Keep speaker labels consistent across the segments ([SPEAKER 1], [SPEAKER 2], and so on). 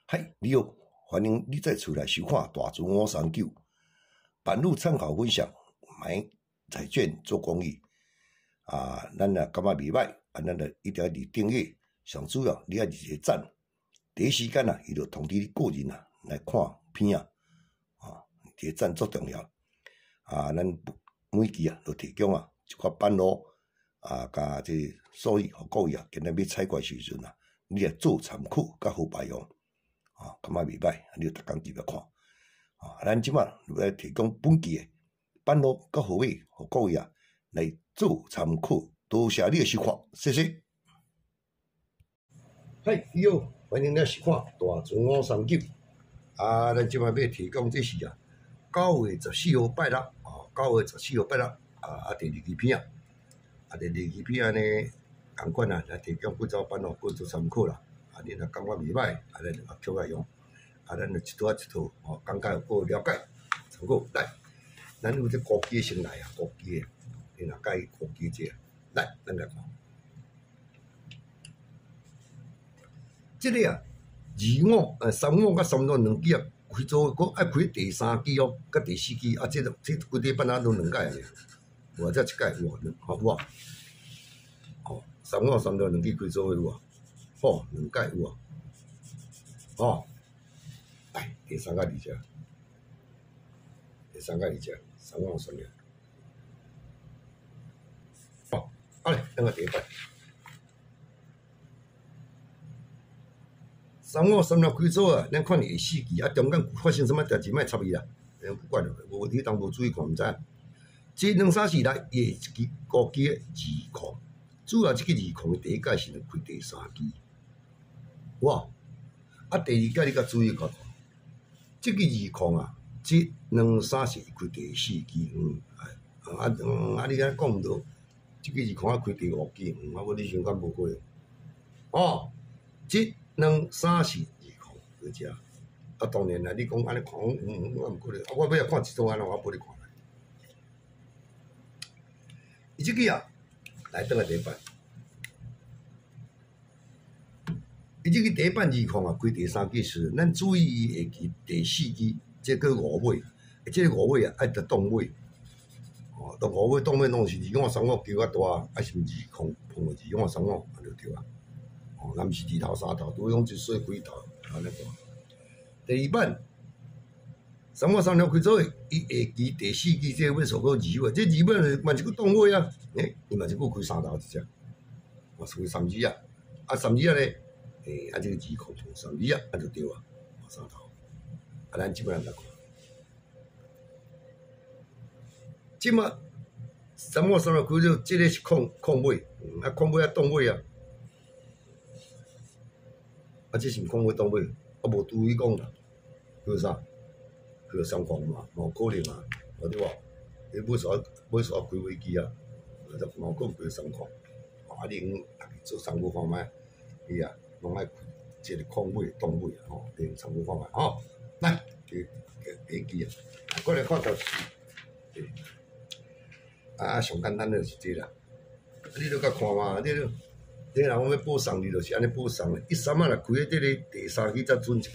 [SPEAKER 1] 嗨，你好，欢迎你再出来收看大船539版路参考分享，买彩券做公益咱若感觉袂歹咱就一定要订阅，上主要你要一个赞，第一时间伊就通知你个人来看片这个赞足重要咱每期就提供一寡版路甲这所以互各位今日要采购时阵你来做参考甲好排用。感觉袂歹，你就逐工记得看。咱即摆来提供本期的版路甲号码，互各位来做参考。多谢你的收看，谢谢。嗨，你好，欢迎来收看大船539。咱即摆要提供这是9月14号拜六9月14号拜六第2期片第2期片呢，同款来提供几组版路做参考啦。你若感觉袂歹，咱就捡来用。咱就一套一套讲解有了解，参考来。咱有这高级先来高级的，你若介意高级这来，咱来看。这个25、35甲36两支开做，佫爱开第3支甲第4支这规块版都两届尔，无这一届有有35、36两支开做有两届有来第3届2只，第3届2只，35、36。来，咱个第一摆，35、36开做咱看第4期中间发生什么代志，莫插伊啦，不管了，你当无注意看，毋知影。这2、3、4来，伊一支高级的2矿，主要这个2矿的第一届是开第3支。第2届你甲注意看，这个2矿这2、3、4开第4支你安讲毋到，这个2矿开第5支无你想讲无过这2、3、4 2矿在这当然啦，你讲安尼看我毋可能我要看一组安怎我拨你看伊这个来倒来第一摆。伊这个第一版2矿开第3支时，咱注意伊下期第4支，这个5尾，这个5尾爱得动尾，到5尾动尾拢是2、5、3、5叫较大，是毋2矿碰到2、5、3、5就对咱毋是2头3头，拄用一水几头安尼大。第2版3、5、3、6开做，伊下期第4支这尾数个2尾，这2尾嘛一个动尾伊嘛一个开3头一只，属于3支3支咧。这个2矿碰3支就对3头。咱即摆来看，即摆3、5、3、6开做，这个是矿尾，矿尾动尾这是矿尾动尾，无拄伊讲啦，叫啥？叫3矿嘛，无可能对无？你买啥开飞机就无可能叫3矿。你做参考看卖，伊拢爱开这个矿尾、动尾你参考看卖来，第1支过来看到上简单就是这啦。你著甲看嘛，你若讲要报送，你就是安尼报送的。13若开迄个第3支才准一届，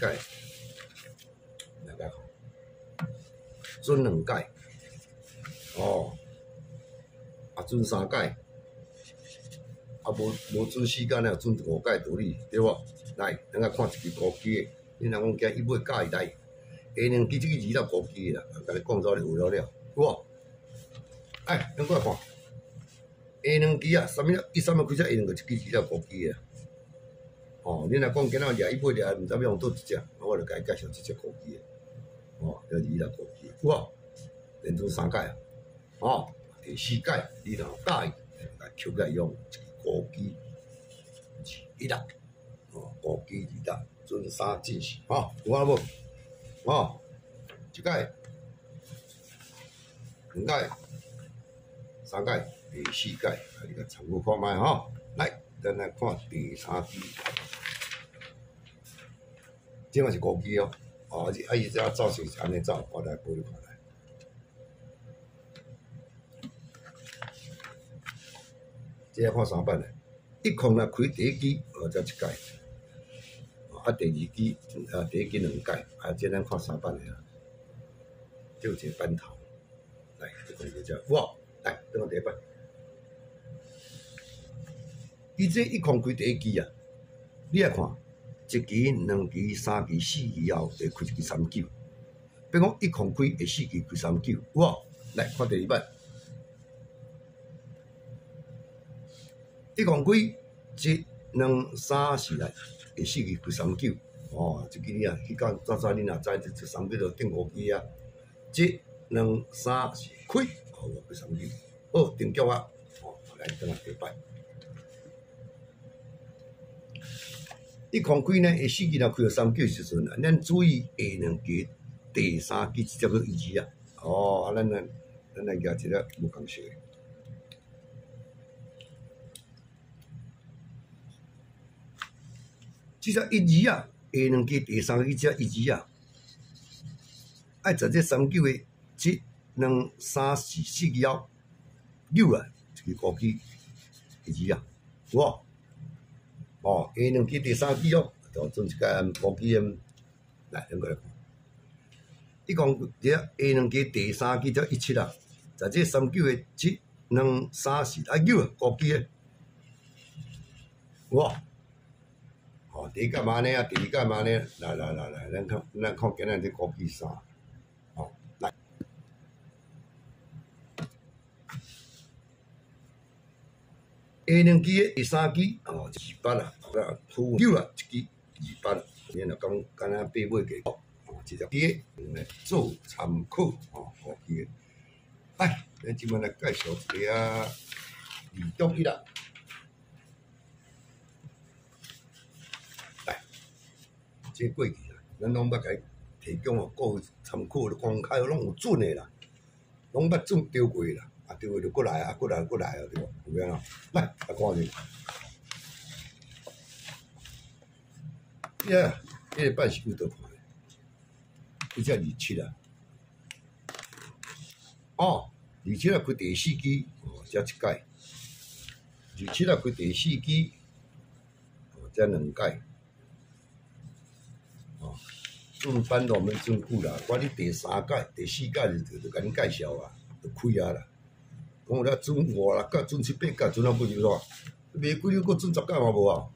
[SPEAKER 1] 来甲看，准2届，准3届。无准4届了，准5届道理，对无？来，咱甲看一支高级的，你若讲惊伊尾介意来，下2支这个字了高级的啦，甲你讲了有了，有无？咱过来看，下2支13开只下2个这个字了高级的。你若讲今仔掠伊尾掠，毋知要用倒一只，我就甲伊介绍这只高级的。叫字了高级的，有无？连准3届第4届你若介意，来抽起来用。高基2啦，高基2啦，准3进行有无？一届、2届、3届、第4届，你甲参考看卖来，咱来看第3支，这嘛是高基伊这造型是安尼走，我来拨你看来。这看3版的，1矿若开第1支，这一届，啊，第二支第一支两届，这咱看3版的啊，这有一个版头，来，这个叫哇，来，等我第一版。伊这一空开第一支啊，你来看，一期、两期、3期、4期后会开一支39，比如讲一空开会4期开39，哇，来看第二版。一空开1、2、3、4来，会4期开39。哦，即支啊，去到早你若知这39就顶5期啊。1、2、3、4开，哦，开39。好，定局啊，哦，来等下第摆。一空开呢，下4期若开到39时阵啊，咱注意下2期、第3期直接去移啊。哦，啊，咱来举一个无共色的。即只1、2啊，下2期、第3期只1、2啊，爱在这39个1、2、3、4、4期后扭啊，一个5期1、2啊，有无？哦，下2期、第3期哦，就准一个5期的，来，咱过来看。伊讲这下2期、第3期才17啊，在这39个1、2、3、4啊扭啊5期的，有无？哦，第一届嘛呢啊，第二届嘛呢，来，咱看今日这5期3，哦，来。下2期的第3期哦，200啦，铺溜啦，一支200啦，然后讲敢若八尾个哦，这条街做参考哦，5期的。来，咱即摆来介绍一个2.1啦。来，这过去啦，咱拢捌甲提供哦，各位参考公开拢有准的啦，拢捌准丢过啦。啊，对话就过来啊，过来啊，对无？有影咯？来，来看者。呀，这个版是有倒看的，伊只27啊。哦，27啊开第4期，哦，才1届。27啊开第4期，哦，才2届。哦，准版都免准久啦，我哩第3届、第4届就甲恁介绍啊，就开啊啦。讲有了准5、6届、准7、8届，准啊不就煞？袂几日，搁准10届嘛无啊？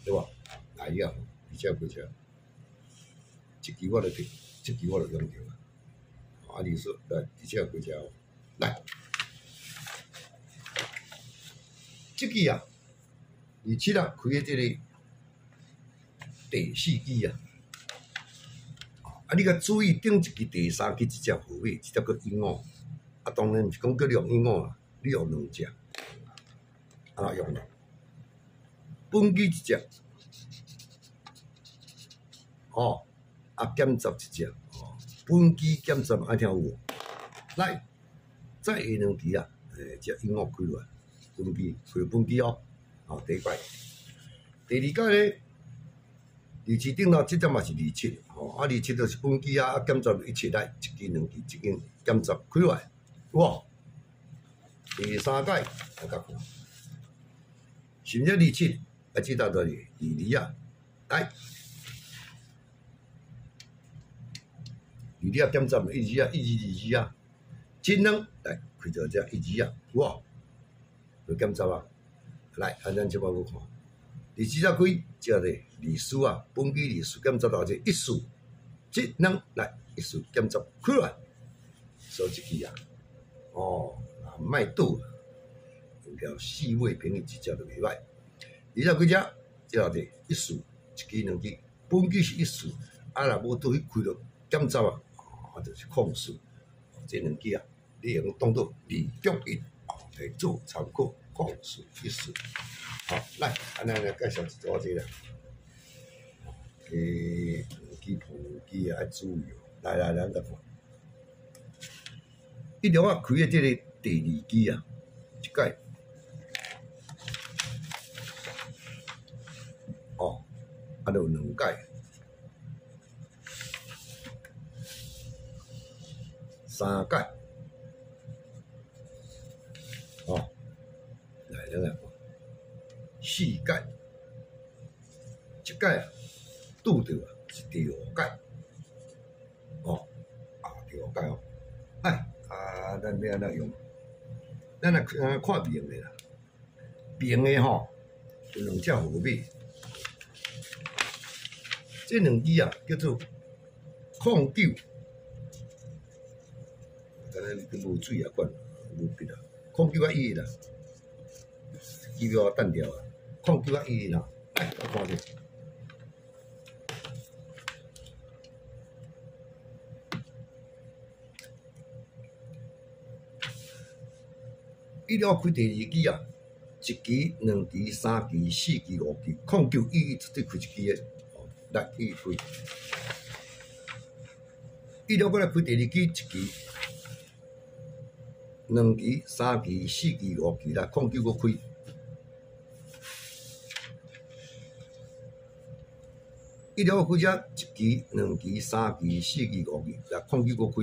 [SPEAKER 1] 对吧？来啊，而且几只，一期我就摕，这期我就用着啊。啊，你说来，而且几只哦，来，这期啊，27啊，开的这个第4期啊。啊，你甲注意顶一期第3期一只号码，一只叫鹦鹉。啊，当然毋是讲叫你用鹦鹉啊，你用2只，啊用了。本机一只，哦，啊减十一只，哦，本机减十，爱听有无？来，再下2期啊，只鹦鹉开落来，本机开本机哦，哦第一摆。第2届咧，27顶头这只嘛是27，哦，啊27就是本机啊，减十17来，1期、2期、1期减十开落来。哇！第3届大家看，甚至27，啊，这道就是22啊，来，22啊减10，12啊，12啊，真两来开到这12啊，哇，就减10啊，来，啊，咱即摆要看，第4啊开，这个历史啊，本期历史减10到这1数，这两来1数减10开落来，数一支啊。哦，啊，卖倒，用条4位便宜一只就袂歹。20几只，这后底1数1期2期，本期是1数，啊若无倒去开到减10啊，啊就是空数。这2期啊，你用当做2.1，来做参考，空数1数。好，来，安尼来介绍一组这个。2期、2期啊，爱注意哦。来，咱再看。一条啊开的这个第2期啊，一届，哦，啊，就有2届、3届，哦，来咱来看，4届，1届啊，拄着啊，是第五届，第五届哦。咱要安怎用？咱看面的啦，面的吼有两只号码，这两支啊叫做09，敢若你无水啊管，无笔啊，09啊1啦，机票等掉啊，09啊1啦，来我看者。伊了开第二支啊，一支、两支、三支、四支、五支，0911绝对开一支的，来伊开。伊了过来开第二支，一支、两支、三支、四支、五支，来09搁开。伊了开只一支、两支、三支、四支、五支，来09搁开。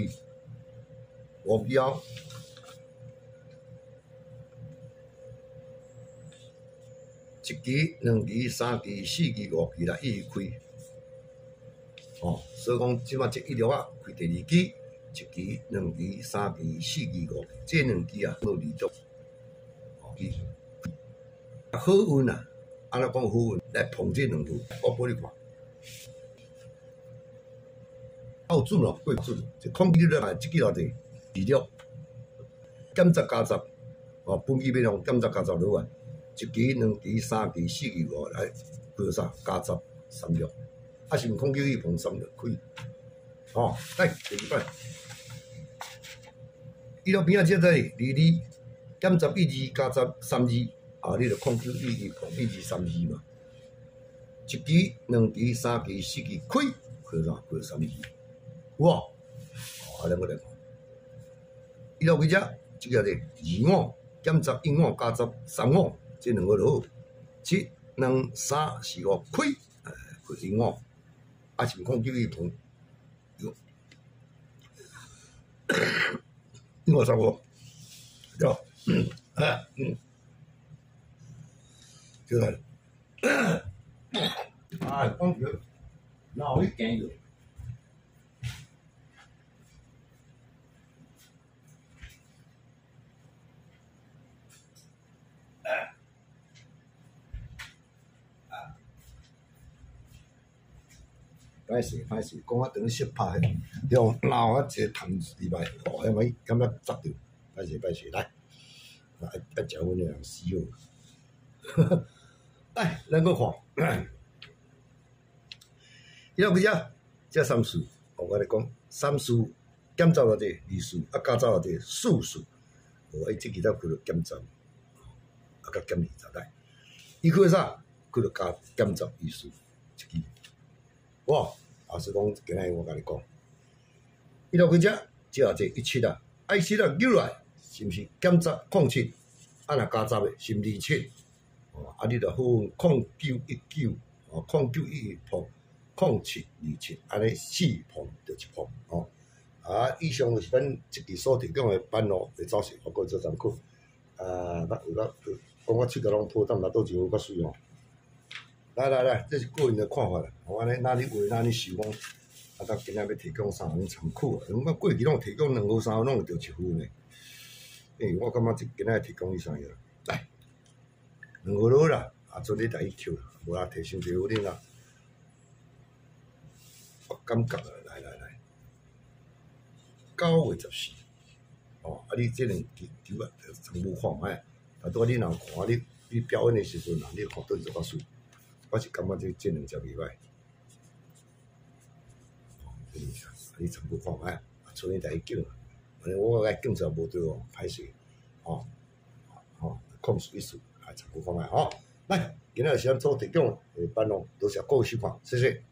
[SPEAKER 1] 五支后。一支、两支、三支、四支、五支来一直开，所以讲即马这一条啊开第二支，一支、两支、三支、四支、五支，这两支啊都连续，好运啊！安怎讲好运？来碰这两支，我帮你看，有准咯，过准，这控制了嘛，这几偌济，二六减十加十，本期要用减十加十落来。一支、两支、三支、四支、五来，叫啥？加十36，是毋0911碰36开，来第二摆，伊了边仔只在22减101加10 32，你着0911碰123嘛，一支、两支、三支、四支开，叫啥？叫32，有无？咱我来看，伊了几只？这个咧25减10 15加10 35。这两个就好，7、2、3、4、5开，开25，是0911碰，535，对，就来，讲着，哪会惊着？歹势，讲啊长失拍，用闹啊一个虫入来，因为感觉砸着，歹势，来，食阮个人死哦！来，咱搁看，伊了几只三数，我咧讲三数减走偌济二数，加走偌济四数，即其他开着减10，甲减20来，伊开啥？开着加减10二数一支。哇！所以讲，今日我甲你讲，伊了几只偌济17啊，17啊扭来，是毋是减10 07？若加10的，是毋27？你着好0919，0911碰0727，安尼4碰着1碰，以上就是咱即期所提供的班路袂走势，包括做参考。有讲我手脚拢破，但嘛倒真有较水哦。来，这是个人的看法啦。安尼哪里话哪里想讲，咱今仔要提供3项参考。我过去拢提供2号、3号，拢会着1分呢。我感觉今仔提供你3样，来2号落啦，做你第一扣啦，无啦提升第5点啦。我感觉来9月14，你这两支球啊，参考看觅。拄你若看你表演的时阵，你看倒是较水。我是感觉这两只袂歹，你参考看觅，剩你第一奖，安尼我甲奖状无对哦，歹势，控诉一数，参考看觅，来，今仔是咱所提供的班咯，多谢各位收看，谢谢。